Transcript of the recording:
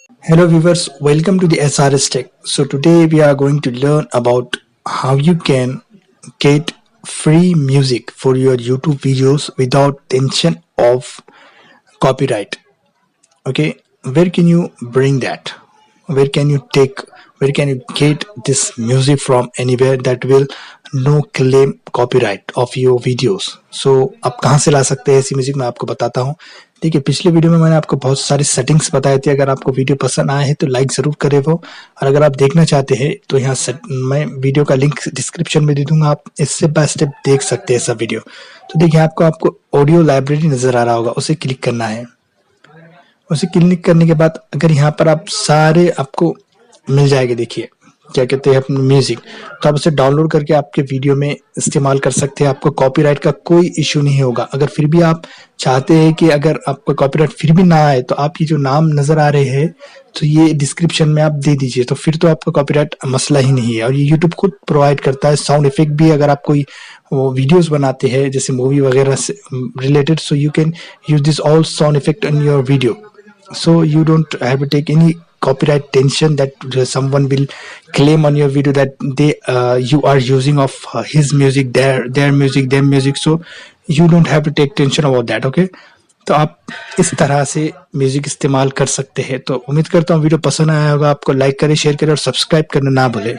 Hello viewers, welcome to the SRS Tech. So today we are going to learn about how you can get free music for your YouTube videos without tension of copyright. Okay, where can you bring that? Where can you take, where can you get this music from? Anywhere that will no claim copyright of your videos. So आप कहाँ से ला सकते हैं ऐसी music, मैं आपको बताता हूँ. देखिए, पिछले वीडियो में मैंने आपको बहुत सारी सेटिंग्स बताए थे. अगर आपको वीडियो पसंद आए हैं तो लाइक जरूर करें वो, और अगर आप देखना चाहते हैं तो यहाँ मैं वीडियो का लिंक डिस्क्रिप्शन में दे दूंगा. आप स्टेप बाय स्टेप देख सकते हैं सब वीडियो. तो देखिए, आपको ऑडियो लाइब्रेरी नजर आ रहा होगा, उसे क्लिक करना है. उसे क्लिक करने के बाद अगर यहाँ पर आप सारे आपको मिल जाएंगे, देखिए क्या कहते हैं अपने म्यूजिक, तो आप उसे डाउनलोड करके आपके वीडियो में इस्तेमाल कर सकते हैं. आपको कॉपीराइट का कोई इश्यू नहीं होगा. अगर फिर भी आप चाहते हैं कि अगर आपको कॉपीराइट फिर भी ना आए, तो आप ये जो नाम नजर आ रहे हैं तो ये डिस्क्रिप्शन में आप दे दीजिए, तो फिर तो आपका कॉपीराइट मसला ही नहीं है. और ये यूट्यूब खुद प्रोवाइड करता है साउंड इफेक्ट भी. अगर आप कोई वो वीडियोस बनाते हैं जैसे मूवी वगैरह से related, so you can use this all sound effect in your video. So you don't have to take any copyright tension that someone will claim on your video that you are using of his music, their music. So you don't have to take tension about that. Okay, तो आप इस तरह से music इस्तेमाल कर सकते हैं. तो उम्मीद करता हूँ वीडियो पसंद आया होगा. आपको लाइक करें, शेयर करें और सब्सक्राइब करना ना भूलें.